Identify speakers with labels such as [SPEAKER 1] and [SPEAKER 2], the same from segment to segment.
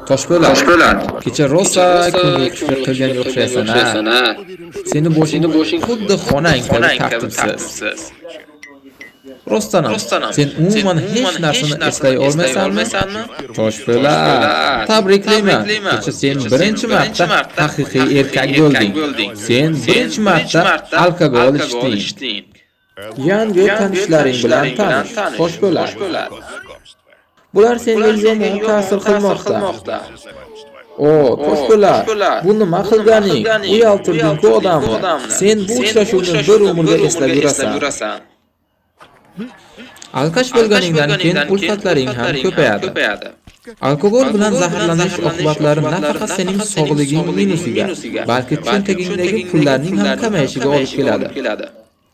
[SPEAKER 1] Toshpo'lat,
[SPEAKER 2] Toshpo'lat,
[SPEAKER 1] kecha rosa ko'ngil kufr qilganga o'xshaysan a. Seni boshing xuddi xonang kabi tartibsiz. Rostdan ham, sen umuman hech narsani eslay olmaysanmi? Toshpo'lat, tabriklayman. Kecha sen birinchi marta haqiqiy erkak bo'lding. Sen birinchi marta alkogol ichding. Yangi tanishlaring bilan tanish. Toshpo'lat. Bular senga yomon ta'sir qilmoqda. O, Toshpo'lat, bu nima qilganing? Uyaltirding-ku odamni. Sen bu uchrashuvni bir umrga eslab yurasan. Alkash bo'lganingdan keyin ulfatlaring ham ko'payadi. Alkogol bilan zaharlanish oqibatlari nafaqat sening sog'liging minusiga, balki cho'ntagingdagi pullarning ham kamayishiga olib keladi.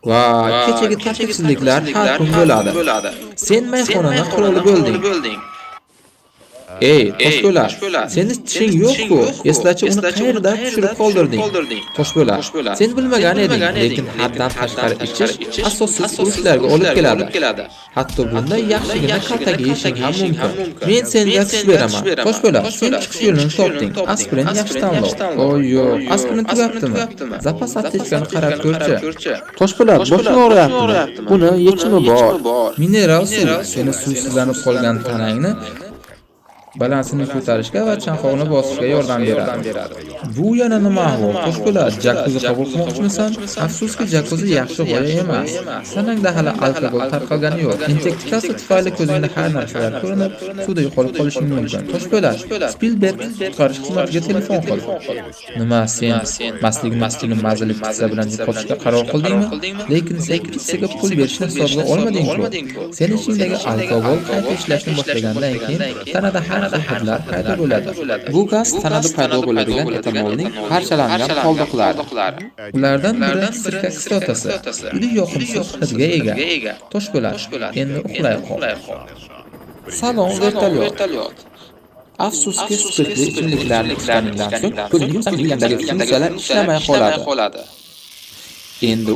[SPEAKER 1] Va kechagi tartibsizliklar har kun bo'ladi. Sen mayxonani quroli bo'lding. Ey, Toshpo'lat, seni tishing yo'q-ku. Eslachi uni qayerda tushirib qoldirding? Toshpo'lat, sen bilmagan eding, lekin haddan tashqari ichish asossiz urushlarga olib keladi. Hatto bunda yaxshigina kaltaga yeyishing ham mumkin. Men senga tish beraman. Toshpo'lat, sen chiqish yo'lini topding. Aspirin yaxshi tanlov. Oy yo'q, aspirin tugabdimi? Zapas aptechkani qarab ko'rchi.
[SPEAKER 3] Toshpo'lat, boshim og'riyapti. Buni yechimi bor.
[SPEAKER 1] Mineral suv seni suvsizlanib qolgan tanangni balansini ko'tarishga va chanqoqni bosishga yordam beradi. Bu yana nima ahvol? Toshpo'lat, jakuzi qabul qilmoqchimisan? Afsuski, jakuzi yaxshi g'oya emas. Sanangda hali alkogol tarqalgani yo'q. Infeksiyasi tufayli ko'zingda har narsalar ko'rinib, suvda yo'qolib qolishing mumkin. Toshpo'lat, Spielberg qutqarish xizmatiga telefon qil. Nima, sen mastligini mazali pizza bilan yo'qotishga qaror qildingmi? Lekin sen pizzaga pul berishni hisobga olmading-ku. Sen ichingdagi alkogol qayta ishlashni boshlagandan keyin tanada har hidlar paydo bo'ladi. Bu gaz tanada paydo bo'ladigan etanolning parchalangan qoldiqlari. Ulardan biri sirka kislotasi. Juda yoqimsiz hidga ega. Toshpo'lat, endi uxlay qol. Salon vertolyot. Afsuski, spirtli ichimliklarni ichganingdan so'ng ko'zning miyadagi funksiyalar ishlamay qoladi. Endi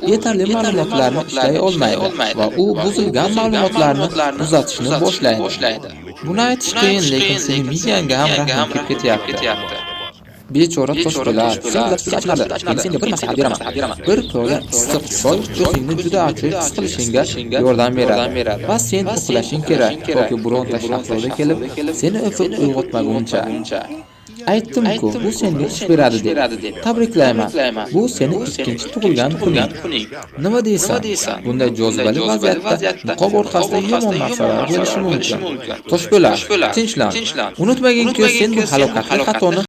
[SPEAKER 1] u yetarli ma'lumotlarni ishlay olmaydi va u buzilgan ma'lumotlarni tuzatishni boshlaydi. Buni aytish qiyin, lekin sening miyangga ham rahmim kelib ketyapti. Bechora Toshpo'lat, senga bir maslahat beraman. Bir piyola issiq choy o'zingni juda ajoyib his qilishingga yordam beradi. Va sen uxlashing kerak, yoki bironta shahzoda kelib seni o'pib uyg'otmaguncha. Aytdim-ku, bu senga ish beradi deb. Tabriklayman. Bu seni ikkinchi tug'ilgan kuning. Nima deysan? Bunday jozibali vaziyatda niqob orqasida yomon narsalar bo'lishi mumkin. Toshpo'lat, tinchlan. Unutmagin-ki, sen bu halokatli xatoni